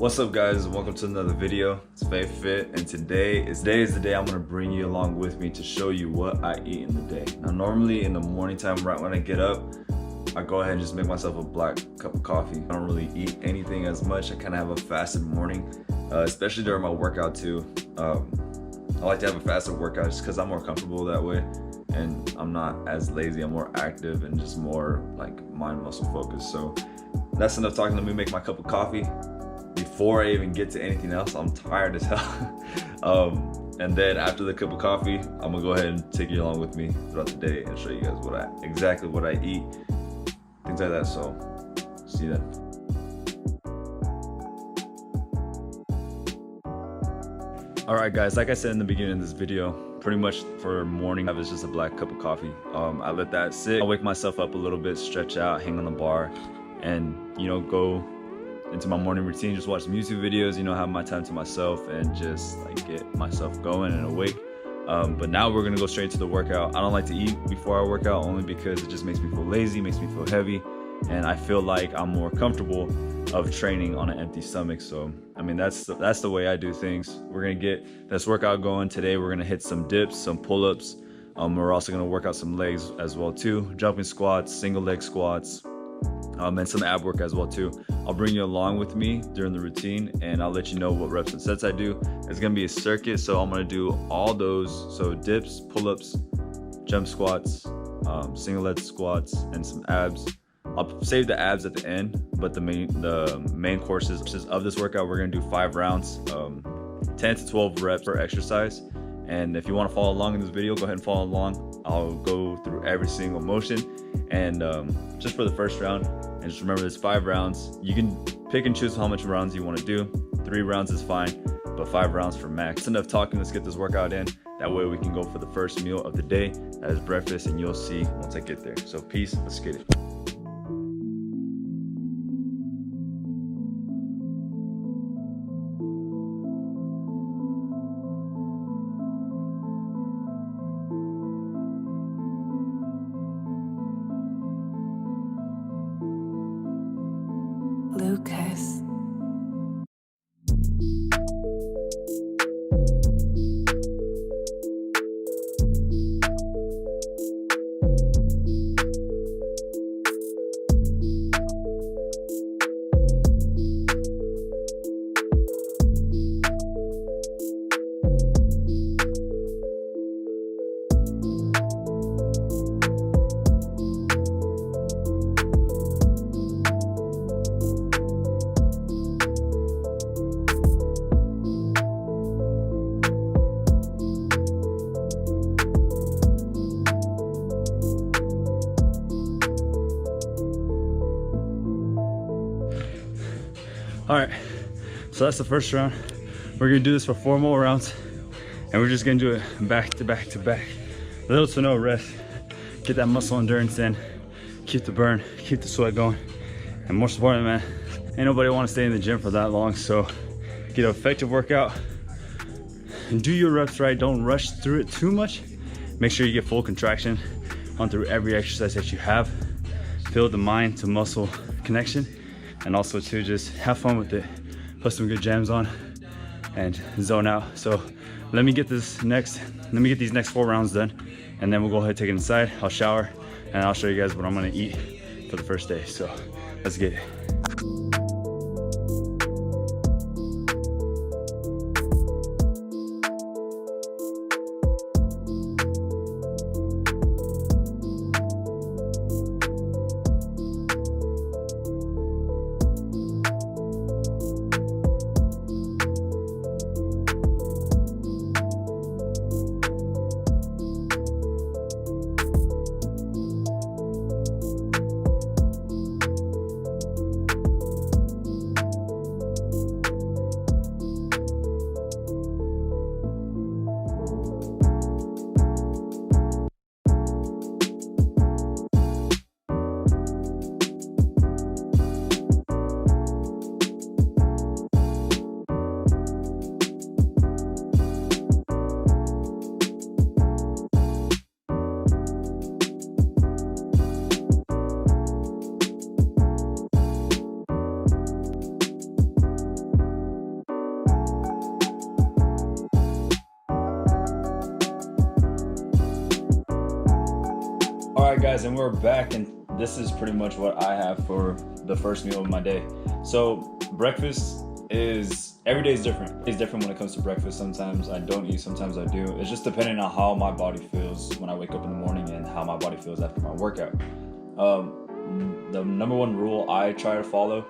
What's up guys, welcome to another video. It's Fabe Fit, and today is the day I'm gonna bring you along with me to show you what I eat in the day. Now normally in the morning time, right when I get up, I go ahead and just make myself a black cup of coffee. I don't really eat anything as much. I kind of have a fasted morning, especially during my workout too. I like to have a fasted workout just because I'm more comfortable that way, and I'm not as lazy. I'm more active and just more like mind muscle focused. So that's enough talking. Let me make my cup of coffee. Before I even get to anything else, I'm tired as hell. And then after the cup of coffee, I'm gonna go ahead and take you along with me throughout the day and show you guys exactly what I eat, things like that. So see you then. All right guys, like I said in the beginning of this video, pretty much for morning it's just a black cup of coffee. I let that sit. I wake myself up a little bit, stretch out, hang on the bar, and go into my morning routine, just watch music videos, have my time to myself and just like get myself going and awake. But now we're gonna go straight into the workout. I don't like to eat before I work out only because it just makes me feel lazy, makes me feel heavy, and I feel like I'm more comfortable of training on an empty stomach. So I mean that's the way I do things. We're gonna get this workout going today. We're gonna hit some dips, some pull-ups. We're also gonna work out some legs as well too, jumping squats, single leg squats, and some ab work as well too. I'll bring you along with me during the routine and I'll let you know what reps and sets I do. It's gonna be a circuit, so I'm gonna do all those. So dips, pull-ups, jump squats, single leg squats, and some abs. I'll save the abs at the end, but the main courses of this workout, we're gonna do 5 rounds, 10 to 12 reps per exercise. And if you want to follow along in this video, go ahead and follow along. I'll go through every single motion, and just for the first round, and just remember there's 5 rounds. You can pick and choose how much rounds you want to do. 3 rounds is fine, but 5 rounds for max. That's enough talking. Let's get this workout in. That way we can go for the first meal of the day. That is breakfast, and you'll see once I get there. So peace, let's get it. Lucas. All right, so that's the first round. We're gonna do this for 4 more rounds, and we're just gonna do it back to back to back. Little to no rest. Get that muscle endurance in, keep the burn, keep the sweat going. And most important, man, ain't nobody wanna stay in the gym for that long, so get an effective workout and do your reps right. Don't rush through it too much. Make sure you get full contraction on through every exercise that you have. Feel the mind to muscle connection. And also to just have fun with it, put some good jams on and zone out. So let me get these next 4 rounds done, and then we'll go ahead and take it inside. I'll shower and I'll show you guys what I'm gonna eat for the first day. So let's get it. guys, and we're back, and this is pretty much what I have for the first meal of my day. So breakfast is, every day is different. It's different when it comes to breakfast. Sometimes I don't eat, sometimes I do. It's just depending on how my body feels when I wake up in the morning and how my body feels after my workout. The number one rule I try to follow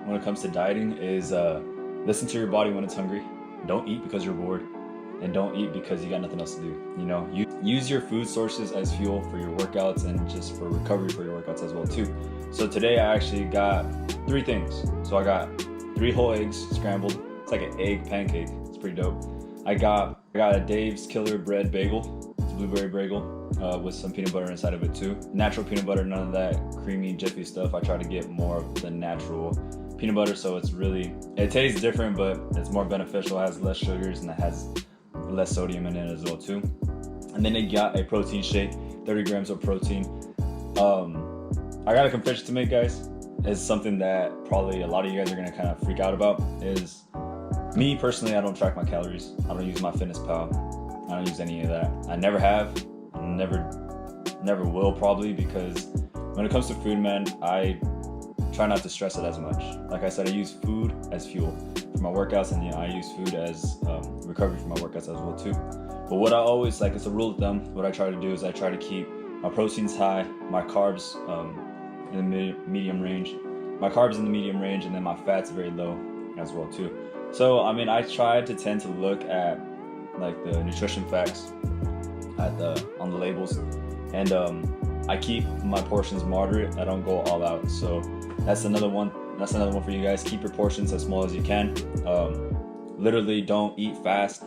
when it comes to dieting is listen to your body when it's hungry. Don't eat because you're bored, and don't eat because you got nothing else to do. You know, use your food sources as fuel for your workouts and just for recovery for your workouts as well too. So today I actually got 3 things. So I got 3 whole eggs scrambled. It's like an egg pancake. It's pretty dope. I got a Dave's Killer Bread bagel. It's a blueberry bagel with some peanut butter inside of it too. Natural peanut butter, none of that creamy, jiffy stuff. I try to get more of the natural peanut butter, so it tastes different, but it's more beneficial. It has less sugars and it has less sodium in it as well too. And then they got a protein shake, 30 grams of protein. I got a confession to make, guys. It's something that probably a lot of you guys are gonna kind of freak out about. Is me personally, I don't track my calories. I don't use MyFitnessPal. I don't use any of that. I never have, never will probably, because when it comes to food, man, I try not to stress it as much. Like I said, I use food as fuel for my workouts, and I use food as recovery for my workouts as well too. But what I always, like, it's a rule of thumb, what I try to do is I try to keep my proteins high, my carbs in the medium range, and then my fats very low as well too. So I mean, I try to tend to look at like the nutrition facts on the labels, and I keep my portions moderate. I don't go all out. So that's another one for you guys. Keep your portions as small as you can. Literally don't eat fast.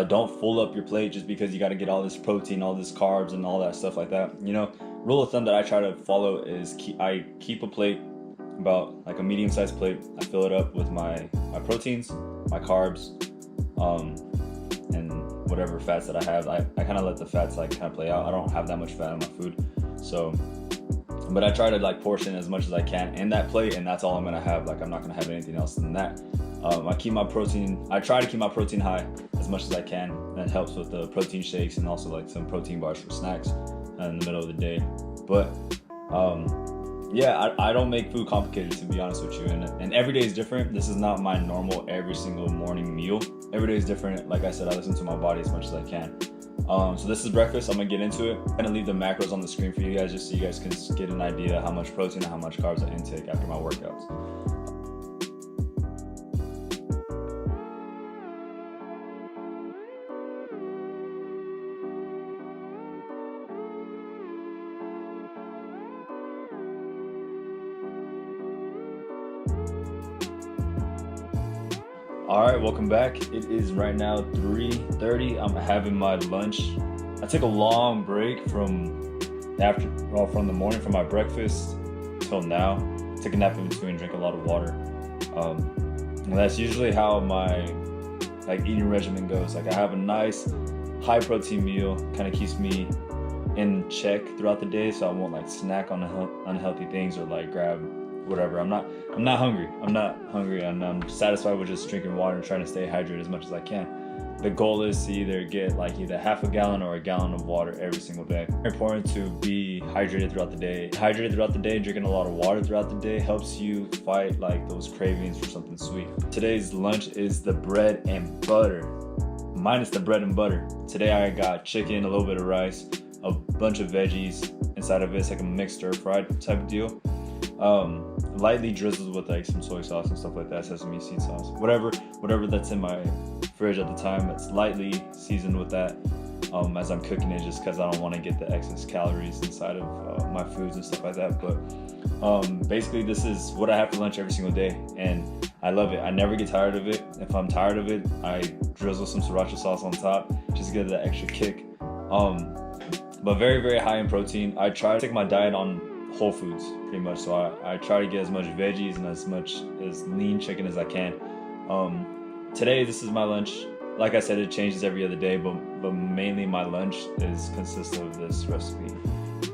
Don't full up your plate just because you got to get all this protein, all this carbs, and all that stuff like that. You know, rule of thumb that I try to follow is I keep a plate about like a medium-sized plate. I fill it up with my proteins, my carbs, and whatever fats that I have. I kind of let the fats like kind of play out. I don't have that much fat in my food, so. But I try to like portion as much as I can in that plate, and that's all I'm gonna have. Like, I'm not gonna have anything else than that. I try to keep my protein high as much as I can. That helps with the protein shakes and also like some protein bars for snacks in the middle of the day. But yeah, I don't make food complicated, to be honest with you. And every day is different. This is not my normal every single morning meal. Every day is different. Like I said, I listen to my body as much as I can. So this is breakfast. I'm gonna get into it. I'm gonna leave the macros on the screen for you guys, just so you guys can get an idea how much protein and how much carbs I intake after my workouts. All right, welcome back. It is right now 3:30. I'm having my lunch. I took a long break from the morning from my breakfast till now. Took a nap in between, drink a lot of water. And that's usually how my eating regimen goes. Like, I have a nice high protein meal, kind of keeps me in check throughout the day, so I won't like snack on unhealthy things or like grab whatever. I'm not hungry. And I'm satisfied with just drinking water and trying to stay hydrated as much as I can. The goal is to either get either half a gallon or a gallon of water every single day. It's important to be hydrated throughout the day. Drinking a lot of water throughout the day helps you fight like those cravings for something sweet. Today's lunch is the bread and butter. Minus the bread and butter. Today I got chicken, a little bit of rice, a bunch of veggies inside of it. It's like a mixed stir-fried type of deal. Lightly drizzled with like some soy sauce and stuff like that, sesame seed sauce, whatever that's in my fridge at the time. It's lightly seasoned with that as I'm cooking it, just because I don't want to get the excess calories inside of my foods and stuff like that. But basically, this is what I have for lunch every single day, and I love it. I never get tired of it. If I'm tired of it, I drizzle some sriracha sauce on top, just to get that extra kick. But very, very high in protein. I try to take my diet on whole foods pretty much, so I try to get as much veggies and as much as lean chicken as I can. Today, this is my lunch. Like I said, it changes every other day, but mainly my lunch consists of this recipe.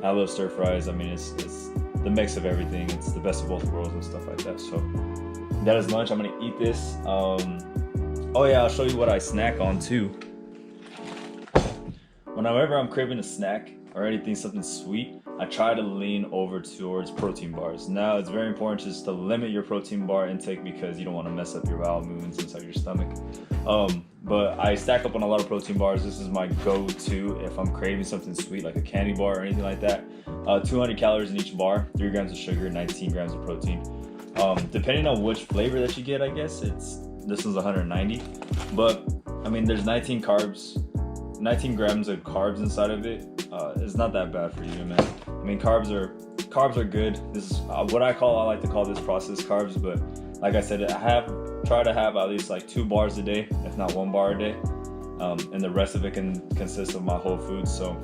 I love stir fries. I mean, it's the mix of everything. It's the best of both worlds and stuff like that. So that is lunch. I'm gonna eat this. Oh yeah, I'll show you what I snack on too. Whenever I'm craving a snack or anything, something sweet, I try to lean over towards protein bars. Now, it's very important just to limit your protein bar intake because you don't want to mess up your bowel movements inside your stomach. But I stack up on a lot of protein bars. This is my go-to if I'm craving something sweet like a candy bar or anything like that. 200 calories in each bar, 3 grams of sugar, 19 grams of protein. Depending on which flavor that you get, I guess this one's 190. But I mean, there's 19 grams of carbs inside of it. It's not that bad for you, man. I mean, carbs are good. This is what I like to call this processed carbs. But like I said, I try to have at least like 2 bars a day, if not 1 bar a day, and the rest of it can consist of my whole foods. So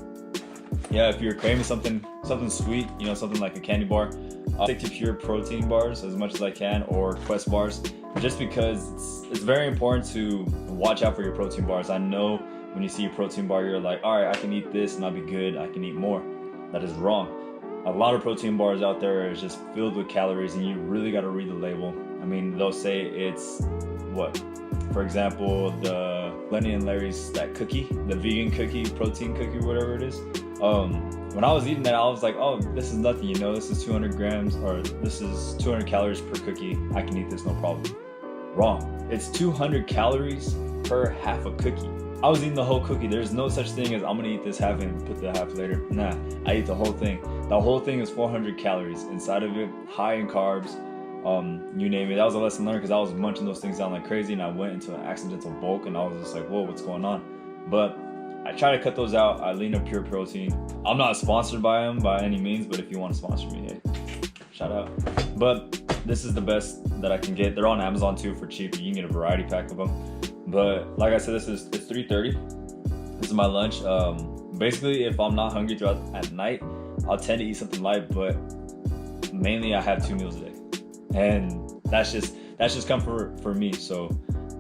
yeah, if you're craving something sweet, you know, something like a candy bar, I'll stick to pure protein bars as much as I can, or Quest bars, just because it's very important to watch out for your protein bars. I know when you see a protein bar, you're like, all right, I can eat this and I'll be good, I can eat more. That is wrong. A lot of protein bars out there is just filled with calories, and you really got to read the label. I mean, they'll say it's what? For example, the Lenny and Larry's, that cookie, the vegan cookie, protein cookie, whatever it is. When I was eating that, I was like, oh, this is nothing, you know, this is 200 grams, or this is 200 calories per cookie. I can eat this, no problem. Wrong. It's 200 calories per half a cookie. I was eating the whole cookie. There's no such thing as I'm gonna eat this half and put the half later. Nah, I eat the whole thing. The whole thing is 400 calories inside of it, high in carbs, you name it. That was a lesson learned because I was munching those things down like crazy, and I went into an accidental bulk, and I was just like, whoa, what's going on? But I try to cut those out. I lean up pure protein. I'm not sponsored by them by any means, but if you want to sponsor me, hey, shout out. But this is the best that I can get. They're on Amazon too for cheap. You can get a variety pack of them. But like I said, it's 3:30. This is my lunch. Basically, if I'm not hungry throughout at night, I'll tend to eat something light, but mainly I have 2 meals a day, and that's just comfort for me. So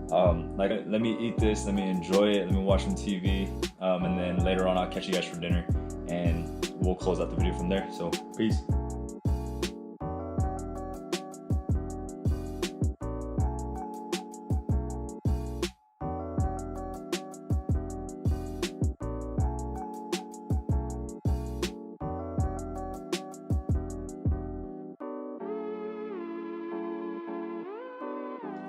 let me eat this, let me enjoy it, let me watch some TV, and then later on I'll catch you guys for dinner, and we'll close out the video from there. So peace.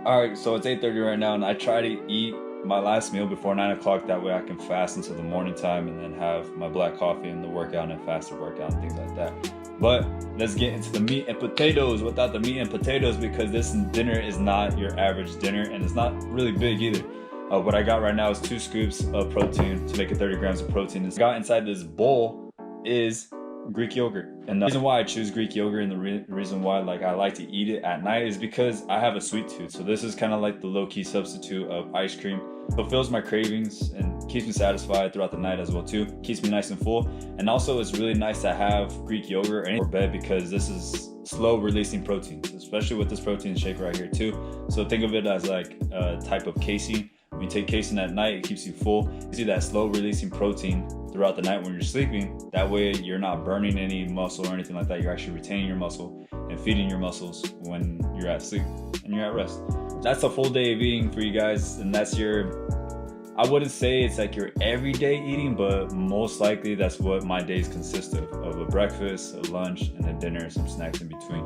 Alright, so it's 8:30 right now, and I try to eat my last meal before 9 o'clock. That way I can fast until the morning time and then have my black coffee and the workout and fasted workout and things like that. But let's get into the meat and potatoes without the meat and potatoes, because this dinner is not your average dinner, and it's not really big either. What I got right now is 2 scoops of protein to make it 30 grams of protein. What I got inside this bowl is Greek yogurt, and the reason why I choose Greek yogurt and the reason why I like to eat it at night is because I have a sweet tooth. So this is kind of like the low-key substitute of ice cream. Fulfills my cravings and keeps me satisfied throughout the night as well too. Keeps me nice and full, and also it's really nice to have Greek yogurt for bed because this is slow releasing proteins, especially with this protein shake right here too. So think of it as like a type of casein. When you take casein at night, it keeps you full. You see that slow releasing protein throughout the night when you're sleeping. That way you're not burning any muscle or anything like that. You're actually retaining your muscle and feeding your muscles when you're at sleep and you're at rest. That's a full day of eating for you guys, and that's I wouldn't say it's like your everyday eating, but most likely that's what my days consist of a breakfast, a lunch, and a dinner, some snacks in between.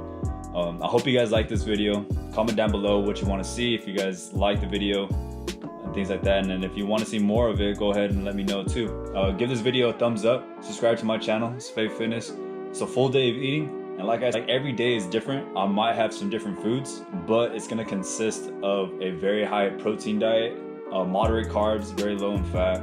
I hope you guys like this video. Comment down below what you want to see, if you guys like the video and things like that, and then if you want to see more of it, go ahead and let me know too. Give this video a thumbs up, subscribe to my channel. It's Fabe Fitness. It's a full day of eating, and like I said, every day is different. I might have some different foods, but it's going to consist of a very high protein diet, moderate carbs, very low in fat,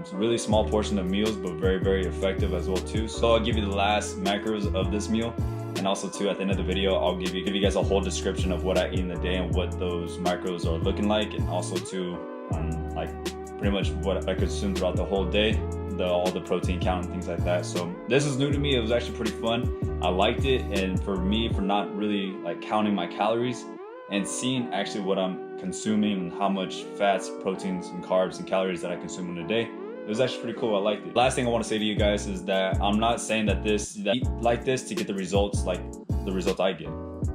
it's a really small portion of meals, but very, very effective as well too. So I'll give you the last macros of this meal, and also too at the end of the video I'll give you guys a whole description of what I eat in the day and what those macros are looking like, and also too like pretty much what I consume throughout the whole day, all the protein count and things like that. So this is new to me. It was actually pretty fun. I liked it, and for me, for not really like counting my calories and seeing actually what I'm consuming and how much fats, proteins, and carbs and calories that I consume in a day, it was actually pretty cool. I liked it. Last thing I want to say to you guys is that I'm not saying that eat like this to get the results like the results I get.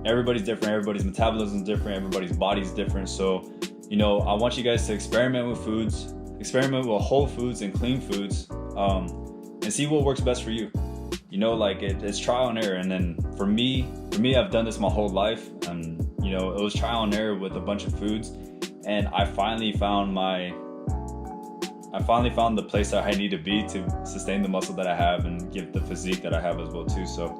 Everybody's different, everybody's metabolism is different, everybody's body's different. So, you know, I want you guys to experiment with foods, experiment with whole foods and clean foods, and see what works best for you. you know, like it's trial and error. And then for me, I've done this my whole life, and you know, it was trial and error with a bunch of foods, and I finally found the place that I need to be to sustain the muscle that I have and give the physique that I have as well too. So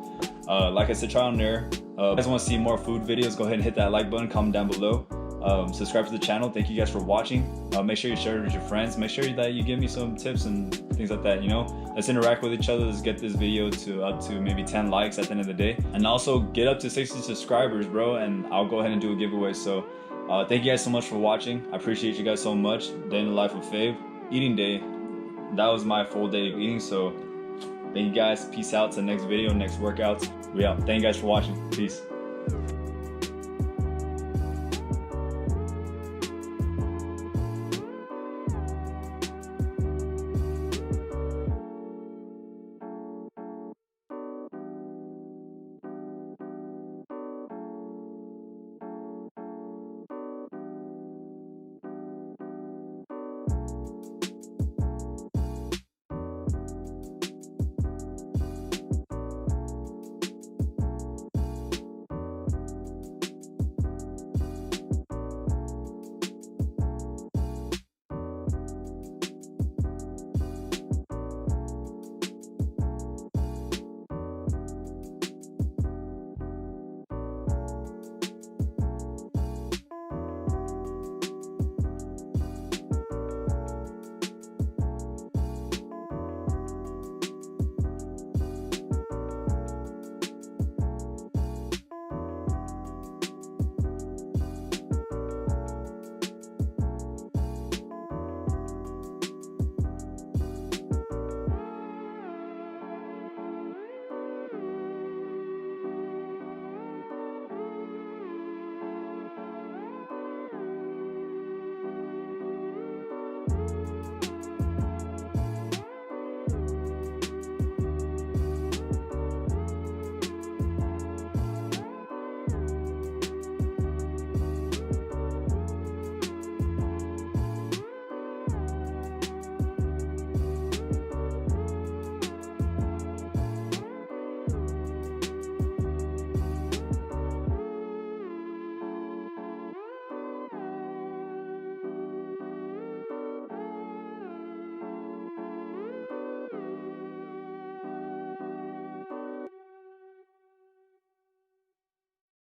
like I said, trial and error. If you guys want to see more food videos, go ahead and hit that like button, comment down below. Subscribe to the channel. Thank you guys for watching. Make sure you share it with your friends. Make sure that you give me some tips and things like that, you know. Let's interact with each other. Let's get this video to up to maybe 10 likes at the end of the day, and also get up to 60 subscribers, bro, and I'll go ahead and do a giveaway. So thank you guys so much for watching. I appreciate you guys so much. Day in the life of Fabe, eating day. That was my full day of eating. So thank you guys. Peace out to the next video, next workouts. We out. Thank you guys for watching. Peace.